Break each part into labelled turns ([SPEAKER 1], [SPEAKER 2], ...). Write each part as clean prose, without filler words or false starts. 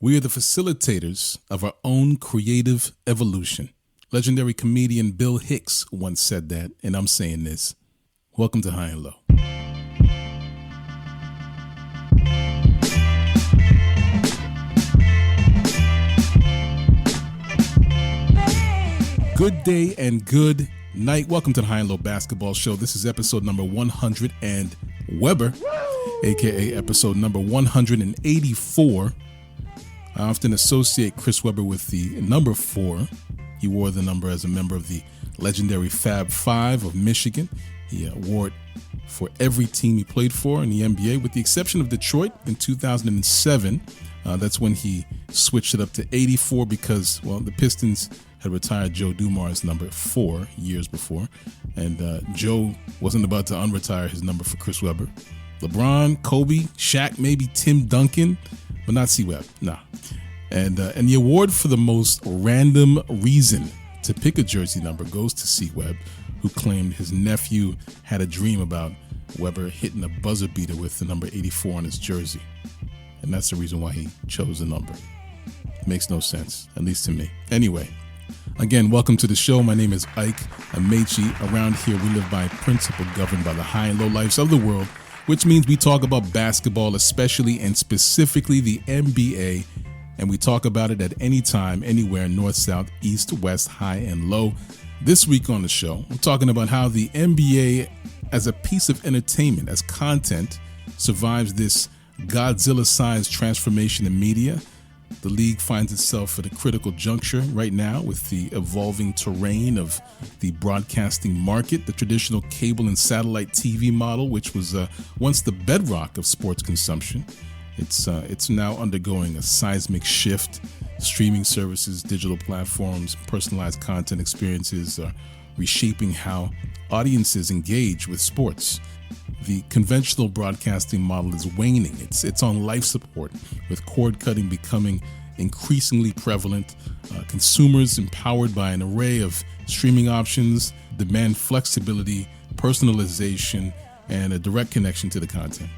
[SPEAKER 1] We are the facilitators of our own creative evolution. Legendary comedian Bill Hicks once said that, and I'm saying this. Welcome to High and Low. Good day and good night. Welcome to the High and Low Basketball Show. This is episode number 100 and Weber, aka episode number 184. I often associate Chris Webber with the number 4. He wore the number as a member of the legendary Fab Five of Michigan. He wore it for every team he played for in the NBA, with the exception of Detroit in 2007. That's when he switched it up to 84 because, well, the Pistons had retired Joe Dumars' number 4 years before, and Joe wasn't about to unretire his number for Chris Webber. LeBron, Kobe, Shaq, maybe Tim Duncan, but not C-Web, nah. And the award for the most random reason to pick a jersey number goes to C-Web, who claimed his nephew had a dream about Webber hitting a buzzer beater with the number 84 on his jersey. And that's the reason why he chose the number. Makes no sense, at least to me. Anyway, again, welcome to the show. My name is Ike Amaechi. Around here, we live by a principle governed by the high and low lives of the world, which means we talk about basketball, especially and specifically the NBA, and we talk about it at any time, anywhere, north, south, east, west, high, and low. This week on the show, I'm talking about how the NBA, as a piece of entertainment, as content, survives this Godzilla-sized transformation in media. The league finds itself at a critical juncture right now with the evolving terrain of the broadcasting market, the traditional cable and satellite TV model, which was once the bedrock of sports consumption. It's now undergoing a seismic shift. Streaming services, digital platforms, personalized content experiences are reshaping how audiences engage with sports. The conventional broadcasting model is waning. It's on life support, with cord cutting becoming increasingly prevalent. Consumers, empowered by an array of streaming options, demand flexibility, personalization, and a direct connection to the content.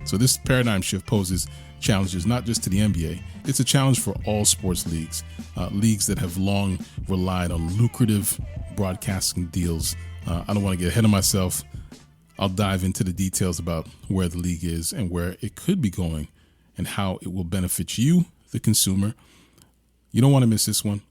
[SPEAKER 1] So this paradigm shift poses challenges not just to the NBA, it's a challenge for all sports leagues, leagues that have long relied on lucrative broadcasting deals. I don't want to get ahead of myself. I'll dive into the details about where the league is and where it could be going and how it will benefit you, the consumer. You don't want to miss this one.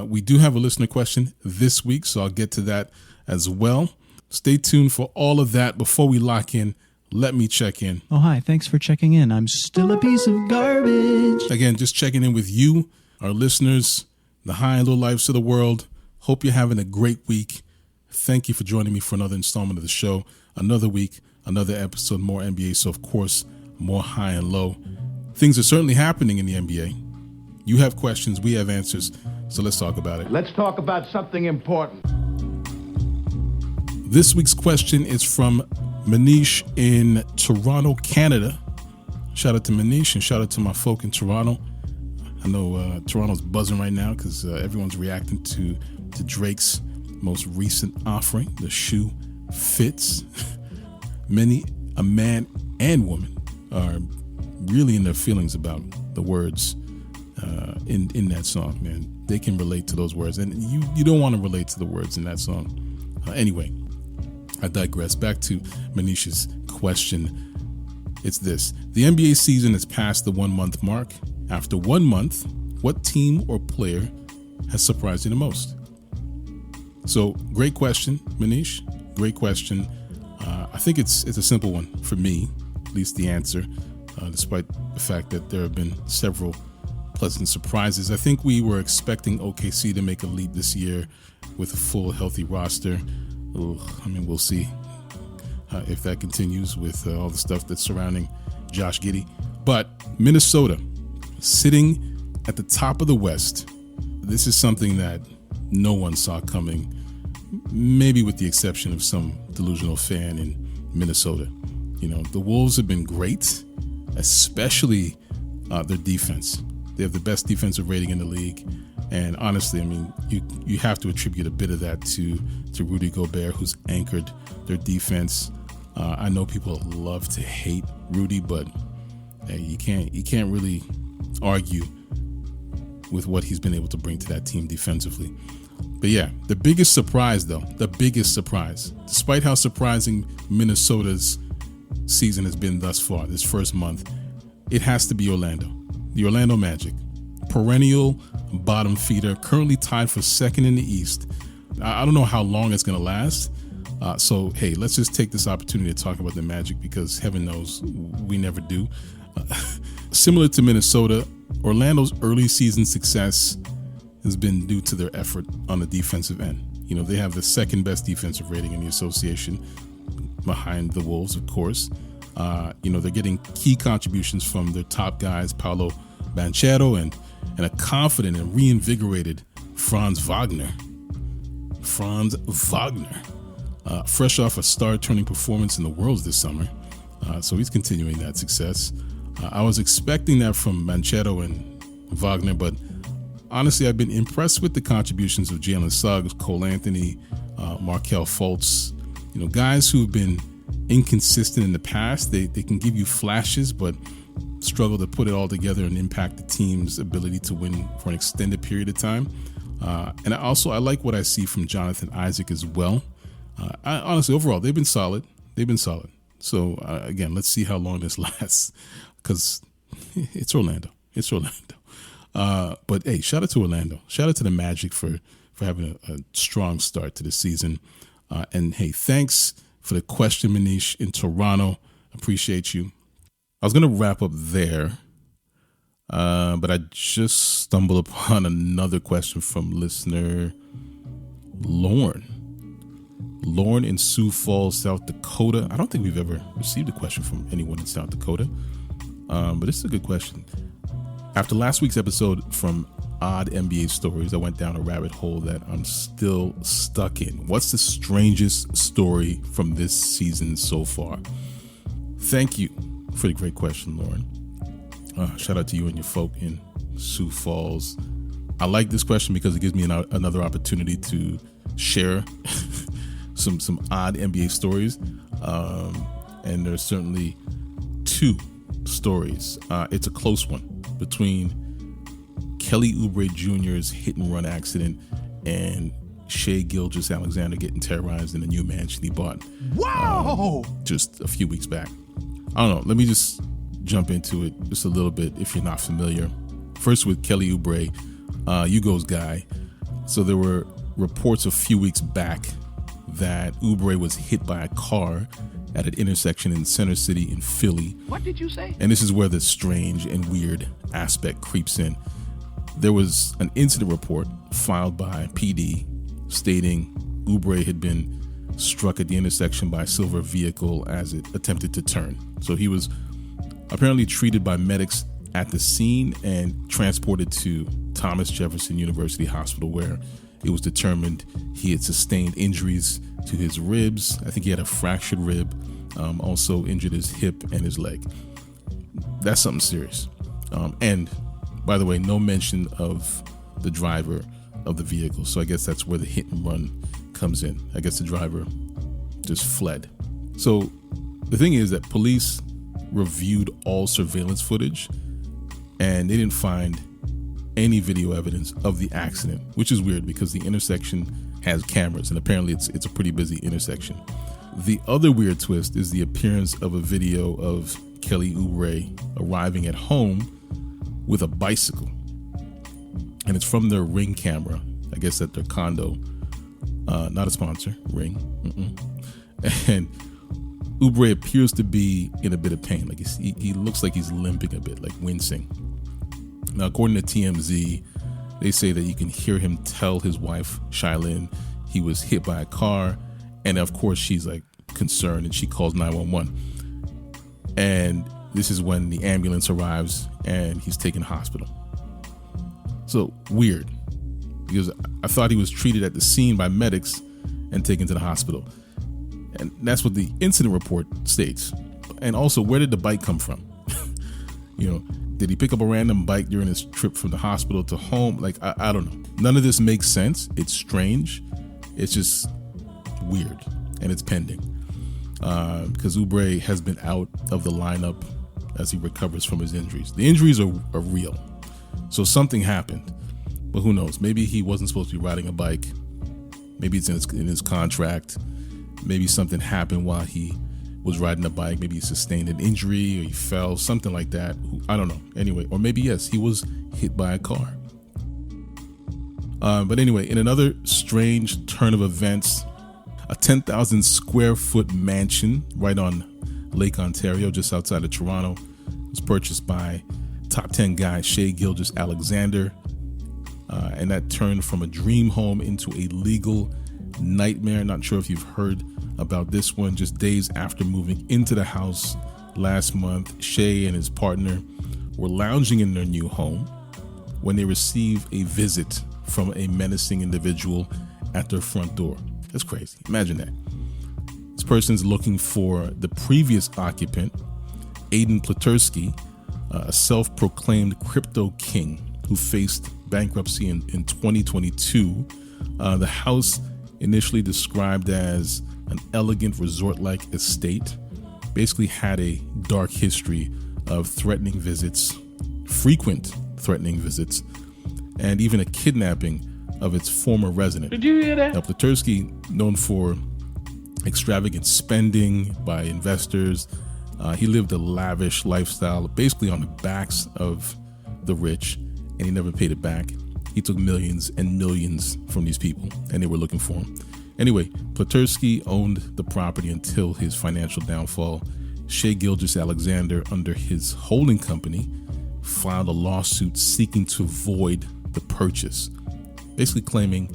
[SPEAKER 1] We do have a listener question this week, so I'll get to that as well. Stay tuned for all of that. Before we lock in, let me check in.
[SPEAKER 2] Oh, hi. Thanks for checking in. I'm still a piece of garbage.
[SPEAKER 1] Again, just checking in with you, our listeners, the high and low lives of the world. Hope you're having a great week. Thank you for joining me for another installment of the show. Another week, another episode, more NBA. So, of course, more high and low. Things are certainly happening in the NBA. You have questions, we have answers. So let's talk about it.
[SPEAKER 3] Let's talk about something important.
[SPEAKER 1] This week's question is from Manish in Toronto, Canada. Shout out to Manish and shout out to my folk in Toronto. I know Toronto's buzzing right now because everyone's reacting to Drake's most recent offering. The shoe fits. Many, a man and woman, are really in their feelings about the words in that song, man. They can relate to those words, and you don't want to relate to the words in that song. Anyway, I digress. Back to Manish's question. It's this. The NBA season has passed the 1 month mark. After 1 month, what team or player has surprised you the most? So, great question, Manish. Great question. I think it's a simple one for me, at least the answer, despite the fact that there have been several pleasant surprises. I think we were expecting OKC to make a leap this year with a full, healthy roster. We'll see if that continues with all the stuff that's surrounding Josh Giddey. But Minnesota, sitting at the top of the West, this is something that no one saw coming, maybe with the exception of some delusional fan in Minnesota. You know, the Wolves have been great, especially their defense. They have the best defensive rating in the league. And honestly, I mean, you have to attribute a bit of that to Rudy Gobert, who's anchored their defense. I know people love to hate Rudy, but hey, you can't really argue with what he's been able to bring to that team defensively. But yeah, the biggest surprise, despite how surprising Minnesota's season has been thus far, this first month, it has to be Orlando. The Orlando Magic, perennial bottom feeder, currently tied for second in the East. I don't know how long it's going to last. So, hey, let's just take this opportunity to talk about the Magic because heaven knows we never do. Similar to Minnesota, Orlando's early season success has been due to their effort on the defensive end. You know, they have the second best defensive rating in the association behind the Wolves, of course. They're getting key contributions from their top guys, Paolo Banchero and a confident and reinvigorated Franz Wagner. Fresh off a star-turning performance in the Worlds this summer. So he's continuing that success. I was expecting that from Banchero and Wagner, but honestly, I've been impressed with the contributions of Jalen Suggs, Cole Anthony, Markelle Fultz. You know, guys who've been inconsistent in the past. They can give you flashes, but struggle to put it all together and impact the team's ability to win for an extended period of time. And I like what I see from Jonathan Isaac as well. Honestly, overall, they've been solid. So again, let's see how long this lasts, because it's Orlando. But hey, shout out to Orlando. Shout out to the Magic for having a strong start to the season. And hey, thanks for the question, Manish in Toronto. Appreciate you. I was going to wrap up there, but I just stumbled upon another question from listener Lauren. Lauren in Sioux Falls, South Dakota. I don't think we've ever received a question from anyone in South Dakota, but this is a good question. After last week's episode from Odd NBA Stories, I went down a rabbit hole that I'm still stuck in. What's the strangest story from this season so far? Thank you for the great question, Lauren. Shout out to you and your folk in Sioux Falls. I like this question because it gives me another opportunity to share some odd NBA stories. And there's certainly two stories. It's a close one between Kelly Oubre Jr.'s hit and run accident and Shai Gilgeous-Alexander getting terrorized in a new mansion he bought. Wow! Just a few weeks back. I don't know. Let me just jump into it just a little bit if you're not familiar. First with Kelly Oubre, Hugo's guy. So there were reports a few weeks back that Oubre was hit by a car at an intersection in Center City in Philly.
[SPEAKER 3] What did you say?
[SPEAKER 1] And this is where the strange and weird aspect creeps in. There was an incident report filed by PD stating Oubre had been struck at the intersection by a silver vehicle as it attempted to turn. So he was apparently treated by medics at the scene and transported to Thomas Jefferson University Hospital, where it was determined he had sustained injuries to his ribs. I think he had a fractured rib, also injured his hip and his leg. That's something serious. And by the way, no mention of the driver of the vehicle. So I guess that's where the hit and run comes in. I guess the driver just fled. So the thing is that police reviewed all surveillance footage and they didn't find any video evidence of the accident, which is weird because the intersection has cameras and apparently it's a pretty busy intersection. The other weird twist is the appearance of a video of Kelly Oubre arriving at home with a bicycle, and it's from their Ring camera, I guess at their condo. Not a sponsor, Ring. And Oubre appears to be in a bit of pain. Like he looks like he's limping a bit, like wincing. Now, according to TMZ, they say that you can hear him tell his wife, Shai, he was hit by a car. And of course, she's like concerned and she calls 911. And this is when the ambulance arrives and he's taken to hospital. So weird, because I thought he was treated at the scene by medics and taken to the hospital. And that's what the incident report states. And also, where did the bike come from? Did he pick up a random bike during his trip from the hospital to home? Like, I don't know. None of this makes sense. It's strange. It's just weird. And it's pending. Because Oubre has been out of the lineup as he recovers from his injuries. The injuries are real. So something happened, but who knows? Maybe he wasn't supposed to be riding a bike. Maybe it's in his contract. Maybe something happened while he was riding a bike. Maybe he sustained an injury or he fell, something like that. I don't know. Anyway, or maybe, yes, he was hit by a car. But anyway, in another strange turn of events, a 10,000 square foot mansion right on Lake Ontario, just outside of Toronto, was purchased by top 10 guy Shai Gilgeous-Alexander. And that turned from a dream home into a legal nightmare. Not sure if you've heard about this one. Just days after moving into the house last month, Shai and his partner were lounging in their new home when they received a visit from a menacing individual at their front door. That's crazy. Imagine that. This person's looking for the previous occupant, Aiden Platursky, a self-proclaimed crypto king who faced bankruptcy in 2022. The house, initially described as an elegant resort-like estate, basically had a dark history of threatening visits, frequent threatening visits, and even a kidnapping of its former resident.
[SPEAKER 3] Did you hear that?
[SPEAKER 1] Now, Platursky, known for extravagant spending by investors, he lived a lavish lifestyle, basically on the backs of the rich, and he never paid it back. He took millions and millions from these people, and they were looking for him. Anyway, Platursky owned the property until his financial downfall. Shai Gilgeous-Alexander, under his holding company, filed a lawsuit seeking to void the purchase, basically claiming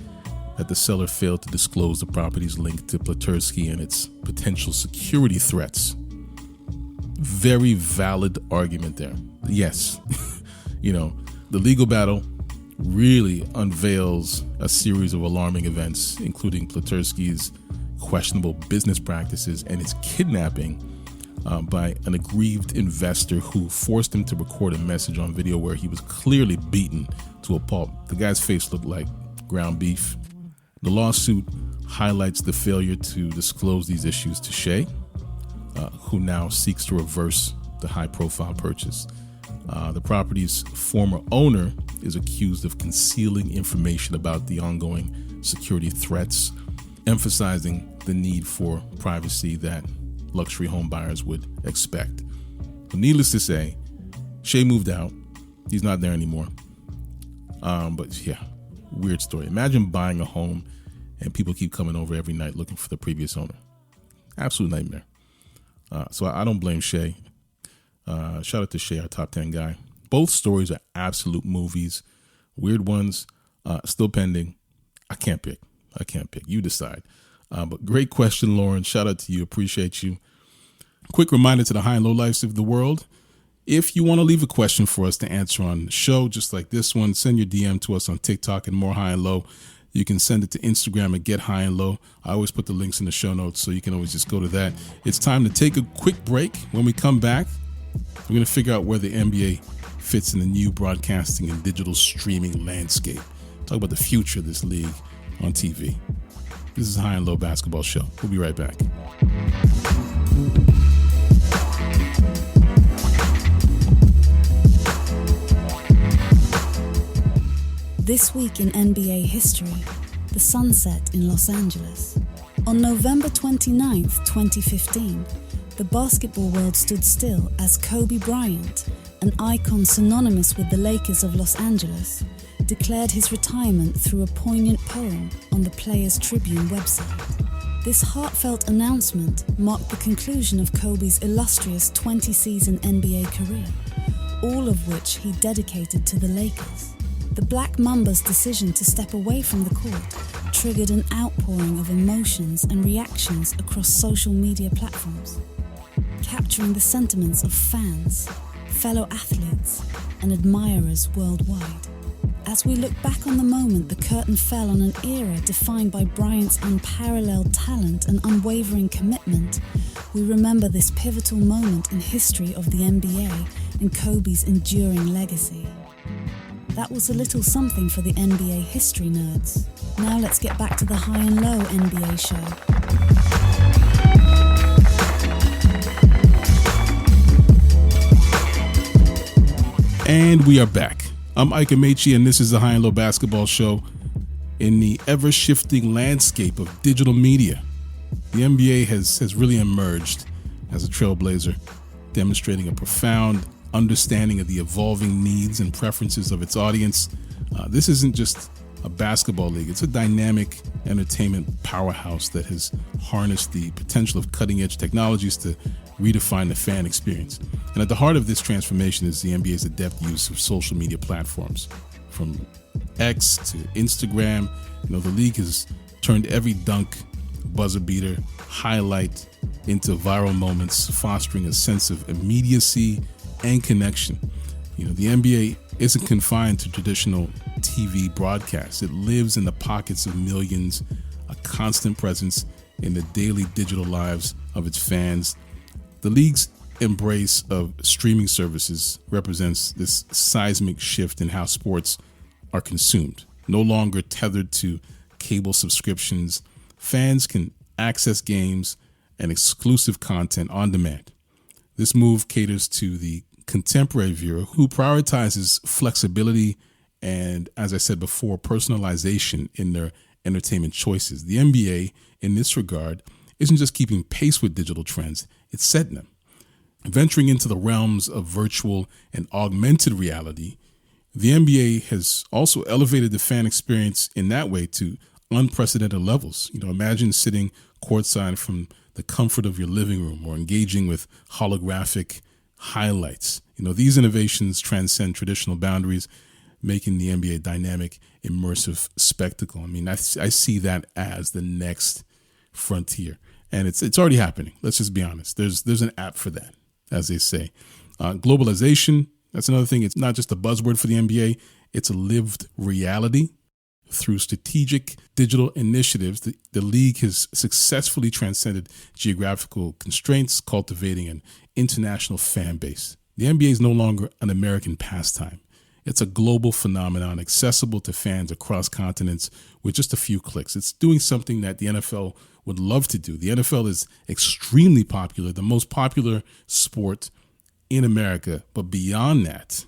[SPEAKER 1] that the seller failed to disclose the property's link to Platursky and its potential security threats. Very valid argument there. Yes, the legal battle really unveils a series of alarming events, including Platursky's questionable business practices and his kidnapping by an aggrieved investor who forced him to record a message on video where he was clearly beaten to a pulp. The guy's face looked like ground beef. The lawsuit highlights the failure to disclose these issues to Shai, who now seeks to reverse the high-profile purchase. The property's former owner is accused of concealing information about the ongoing security threats, emphasizing the need for privacy that luxury home buyers would expect. But needless to say, Shai moved out. He's not there anymore. But yeah, weird story. Imagine buying a home and people keep coming over every night looking for the previous owner. Absolute nightmare. So I don't blame Shai. Shout out to Shai, our top 10 guy. Both stories are absolute movies. Weird ones, still pending. I can't pick. You decide. But great question, Lauren. Shout out to you. Appreciate you. Quick reminder to the high and low lives of the world. If you want to leave a question for us to answer on the show, just like this one, send your DM to us on TikTok and More High and Low. You can send it to Instagram at Get High and Low. I always put the links in the show notes, so you can always just go to that. It's time to take a quick break. When we come back, we're going to figure out where the NBA fits in the new broadcasting and digital streaming landscape. Talk about the future of this league on TV. This is High and Low Basketball Show. We'll be right back.
[SPEAKER 4] This week in NBA history, the sunset in Los Angeles. On November 29th, 2015, the basketball world stood still as Kobe Bryant, an icon synonymous with the Lakers of Los Angeles, declared his retirement through a poignant poem on the Players Tribune website. This heartfelt announcement marked the conclusion of Kobe's illustrious 20-season NBA career, all of which he dedicated to the Lakers. The Black Mamba's decision to step away from the court triggered an outpouring of emotions and reactions across social media platforms, capturing the sentiments of fans, fellow athletes, and admirers worldwide. As we look back on the moment, the curtain fell on an era defined by Bryant's unparalleled talent and unwavering commitment. We remember this pivotal moment in history of the NBA and Kobe's enduring legacy. That was a little something for the NBA history nerds. Now let's get back to the High and Low NBA show.
[SPEAKER 1] And we are back. I'm Ike Amaechi, and this is the High and Low Basketball Show. In the ever-shifting landscape of digital media, the NBA has really emerged as a trailblazer, demonstrating a profound understanding of the evolving needs and preferences of its audience. This isn't just a basketball league. It's a dynamic entertainment powerhouse that has harnessed the potential of cutting-edge technologies to redefine the fan experience. And at the heart of this transformation is the NBA's adept use of social media platforms. From X to Instagram, the league has turned every dunk, buzzer beater, highlight into viral moments, fostering a sense of immediacy and connection. The NBA isn't confined to traditional TV broadcasts. It lives in the pockets of millions, a constant presence in the daily digital lives of its fans. The league's embrace of streaming services represents this seismic shift in how sports are consumed. No longer tethered to cable subscriptions, fans can access games and exclusive content on demand. This move caters to the contemporary viewer who prioritizes flexibility and, as I said before, personalization in their entertainment choices. The NBA, in this regard, isn't just keeping pace with digital trends, it's setting them. Venturing into the realms of virtual and augmented reality, the NBA has also elevated the fan experience in that way to unprecedented levels. Imagine sitting courtside from the comfort of your living room or engaging with holographic highlights. These innovations transcend traditional boundaries, making the NBA a dynamic, immersive spectacle. I see that as the next frontier, and it's already happening. Let's just be honest. There's an app for that, as they say. Globalization, that's another thing. It's not just a buzzword for the NBA. It's a lived reality. Through strategic digital initiatives, the league has successfully transcended geographical constraints, cultivating an international fan base. The NBA is no longer an American pastime. It's a global phenomenon accessible to fans across continents with just a few clicks. It's doing something that the NFL would love to do. The NFL is extremely popular, the most popular sport in America. But beyond that,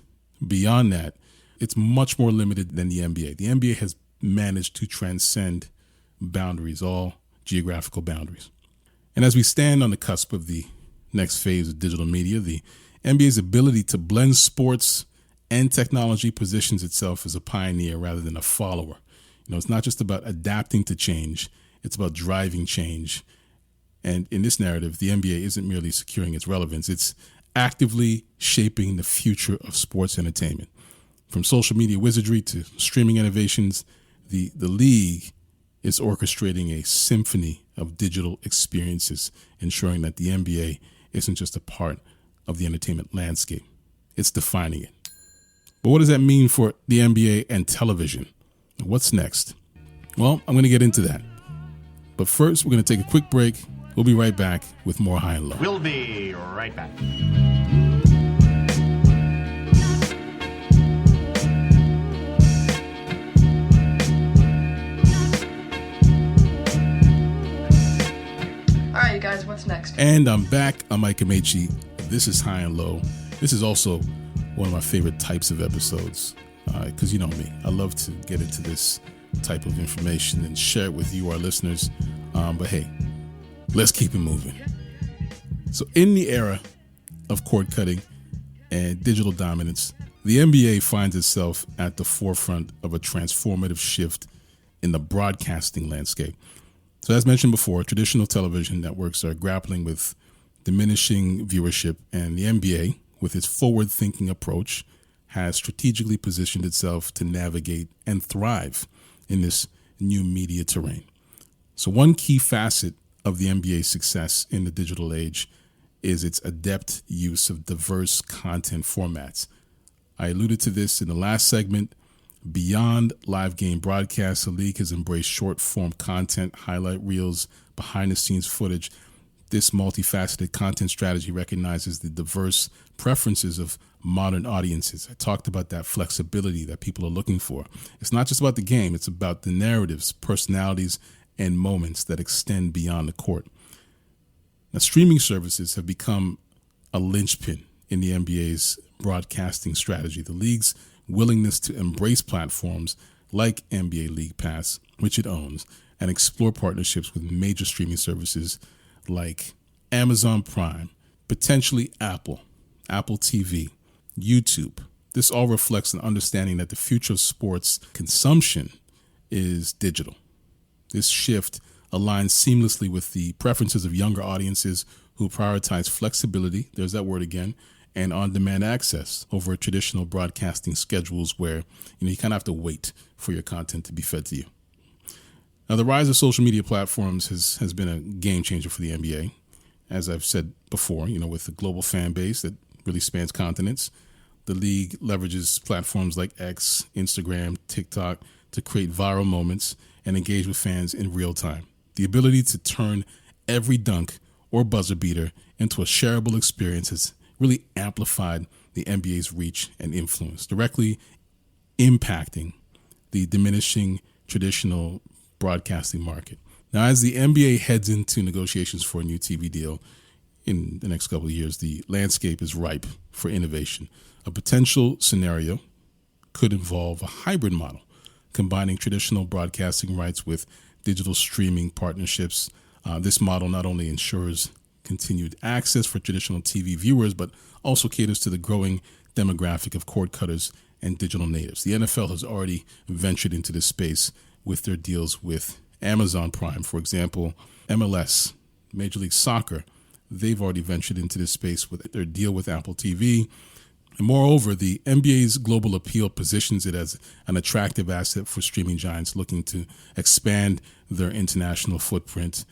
[SPEAKER 1] it's much more limited than the NBA. The NBA has managed to transcend boundaries, all geographical boundaries. And as we stand on the cusp of the next phase of digital media, the NBA's ability to blend sports and technology positions itself as a pioneer rather than a follower. It's not just about adapting to change, it's about driving change. And in this narrative, the NBA isn't merely securing its relevance, it's actively shaping the future of sports entertainment. From social media wizardry to streaming innovations, the league is orchestrating a symphony of digital experiences, ensuring that the NBA isn't just a part of the entertainment landscape, it's defining it. But what does that mean for the NBA and television? What's next? Well, I'm going to get into that. But first, we're going to take a quick break. We'll be right back with more High and Low.
[SPEAKER 3] We'll be right back.
[SPEAKER 5] All right, you guys, what's next?
[SPEAKER 1] And I'm back. I'm Ike Amaechi. This is High and Low. This is also one of my favorite types of episodes because you know me. I love to get into this type of information and share it with you, our listeners. But hey, let's keep it moving. So in the era of cord cutting and digital dominance, the NBA finds itself at the forefront of a transformative shift in the broadcasting landscape. So as mentioned before, traditional television networks are grappling with diminishing viewership, and the NBA, with its forward-thinking approach, has strategically positioned itself to navigate and thrive in this new media terrain. So one key facet of the NBA's success in the digital age is its adept use of diverse content formats. I alluded to this in the last segment. Beyond live game broadcasts, the league has embraced short-form content, highlight reels, behind-the-scenes footage. This multifaceted content strategy recognizes the diverse preferences of modern audiences. I talked about that flexibility that people are looking for. It's not just about the game, it's about the narratives, personalities, and moments that extend beyond the court. Now, streaming services have become a linchpin in the NBA's broadcasting strategy. The league's willingness to embrace platforms like NBA League Pass, which it owns, and explore partnerships with major streaming services like Amazon Prime, potentially Apple TV, YouTube. This all reflects an understanding that the future of sports consumption is digital. This shift aligns seamlessly with the preferences of younger audiences who prioritize flexibility, there's that word again, and on-demand access over traditional broadcasting schedules where you kind of have to wait for your content to be fed to you. Now, the rise of social media platforms has been a game changer for the NBA. As I've said before, with the global fan base that really spans continents, the league leverages platforms like X, Instagram, TikTok to create viral moments and engage with fans in real time. The ability to turn every dunk or buzzer beater into a shareable experience has really amplified the NBA's reach and influence, directly impacting the diminishing traditional broadcasting market. Now, as the NBA heads into negotiations for a new TV deal in the next couple of years, the landscape is ripe for innovation. A potential scenario could involve a hybrid model, combining traditional broadcasting rights with digital streaming partnerships. This model not only ensures continued access for traditional TV viewers, but also caters to the growing demographic of cord cutters and digital natives. The NFL has already ventured into this space with their deals with Amazon Prime. For example, MLS, Major League Soccer, they've already ventured into this space with their deal with Apple TV. And moreover, the NBA's global appeal positions it as an attractive asset for streaming giants looking to expand their international footprint.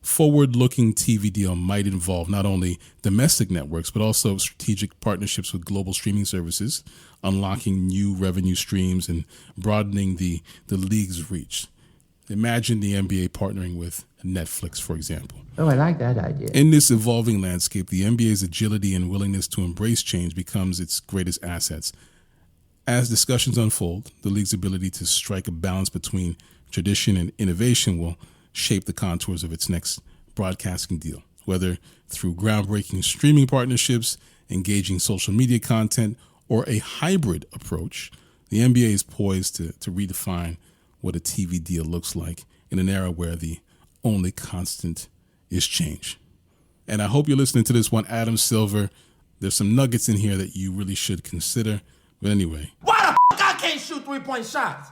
[SPEAKER 1] Forward-looking TV deal might involve not only domestic networks, but also strategic partnerships with global streaming services, unlocking new revenue streams and broadening the league's reach. Imagine the NBA partnering with Netflix, for example.
[SPEAKER 6] Oh, I like that idea.
[SPEAKER 1] In this evolving landscape, the NBA's agility and willingness to embrace change becomes its greatest assets. As discussions unfold, the league's ability to strike a balance between tradition and innovation will shape the contours of its next broadcasting deal, whether through groundbreaking streaming partnerships, engaging social media content, or a hybrid approach. The NBA is poised to redefine what a TV deal looks like in an era where the only constant is change. And I hope you're listening to this one, Adam Silver. There's some nuggets in here that you really should consider. But anyway.
[SPEAKER 3] Why the fuck I can't shoot three-point shots?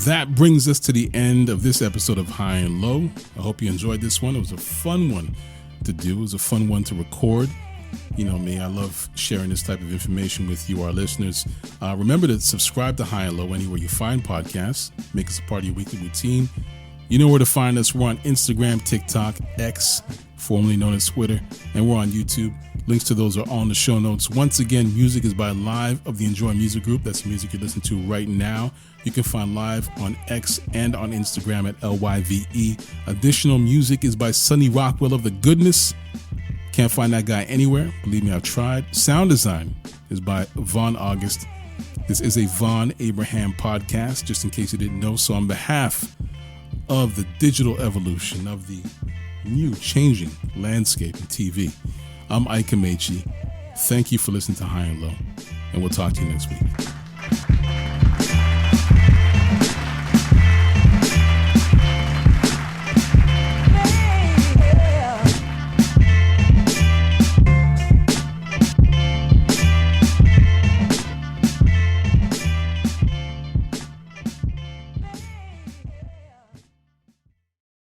[SPEAKER 1] That brings us to the end of this episode of High and Low. I hope you enjoyed this one. It was a fun one to do. It was a fun one to record. You know me, I love sharing this type of information with you, our listeners. Remember to subscribe to High and Low anywhere you find podcasts. Make us a part of your weekly routine. You know where to find us. We're on Instagram, TikTok, X, formerly known as Twitter, and we're on YouTube. Links to those are on the show notes. Once again, music is by Live of the Enjoy Music Group. That's the music you're listening to right now. You can find Live on X and on Instagram at LYVE. Additional music is by Sonny Rockwell of The Goodness. Can't find that guy anywhere. Believe me, I've tried. Sound design is by Vaughn August. This is a Vaughn Abraham podcast, just in case you didn't know. So on behalf of the digital evolution of the new changing landscape in TV, I'm Ike Amaechi. Thank you for listening to High and Low, and we'll talk to you next week.